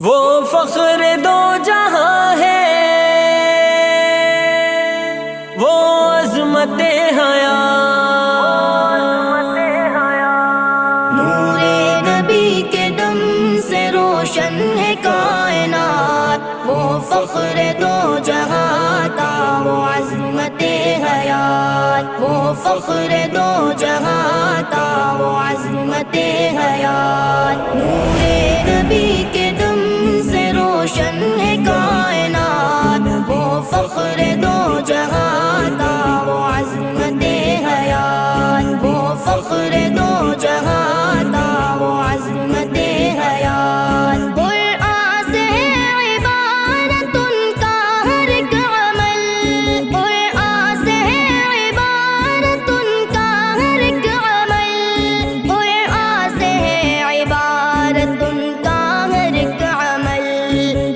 وہ فخر دو جہاں ہے، وہ عظمت حیات، نور نبی کے دم سے روشن ہے کائنات، وہ فخر دو جہاں تھا، وہ عظمت حیات، وہ فخر دو جہاں تھا، وہ عظمت حیات، نور نبی کے دم سے روشن ہے کائنات، وہ فخر دو جہاں تھا، وہ عظمت حیات، وہ فخر دو جہاں تھا، وہ عظمت حیات، قرآن سے ہے عبارت ان کا ہر ایک عمل، قرآن سے ہے عبارت ان کا ہر ایک عمل، قرآن سے ہے عبارت ان کا ہر ایک عمل،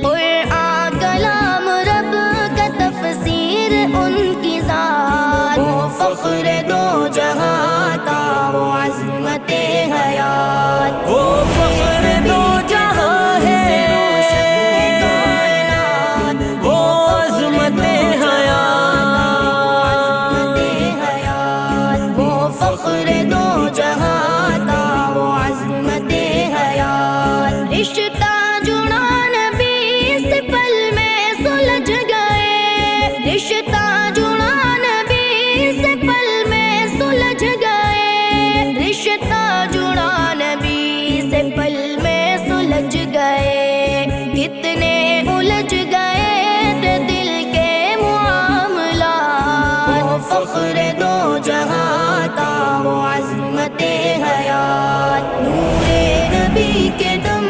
قرآن کلام رب کا تفسیر ان کی ذات، وہ فخر دو جہاں تھا، وہ عظمت حیات، وہ فخر دو جہاں ہے، وہ عظمت حیات، وہ فخر دو جہاں تھا، وہ عظمت حیات، رشتہ جڑا نبی سے پل میں سلجھ گئے، رشتہ جڑا نبی سے پل میں سلجھ گئے، رشتہ جڑا نبی سے پل میں سلجھ گئے، کتنے الجھ گئے تھے دل کے معاملات، وہ فخر دو جہاں تھا، وہ عظمت حیات، نور نبی کے دم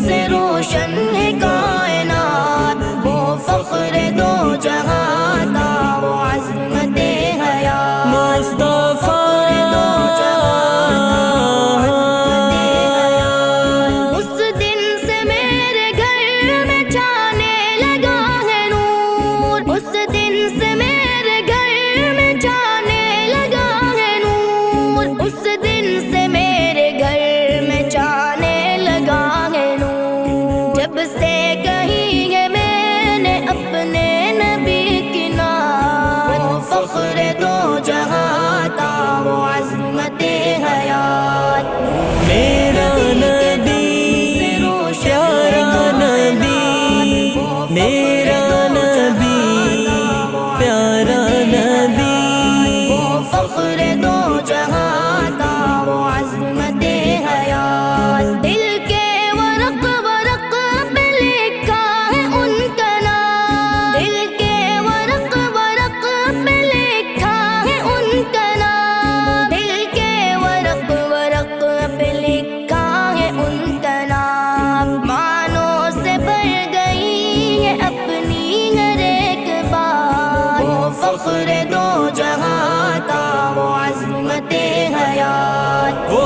سے روشن ہے کائنات، وہ فخر دو جہاں تھا، وہ عظمت حیات، مصطفیٰ اس دن سے میرے گھر میں جانے لگا ہے نور، اس دن سے میرے گھر میں جانے لگا ہے نور، اس دن سے میرے گھر میں جانے لگا ہے نور، جب سے کہیں ہے میں نے اپنے نبی کی نام، وہ فخر دو جہاں تھا، وہ عظمت حیات، میرا نبی پیارا نبی، میرا نبی پیارا نبی، وہ فخر دو جہاں تھا، وہ عظمت حیات، دل کے ورق ورق پہ لکھا ہے ان کا نام، دل کے ورق ورق پہ لکھا ہے ان کا نام، دل کے ورق ورق پہ لکھا ہے ان کا نام، معنوں سے بھر گئی ہے اپنی ہر ایک بات، وہ فخر دو جہاں تھا، وہ عظمت حیات، وہ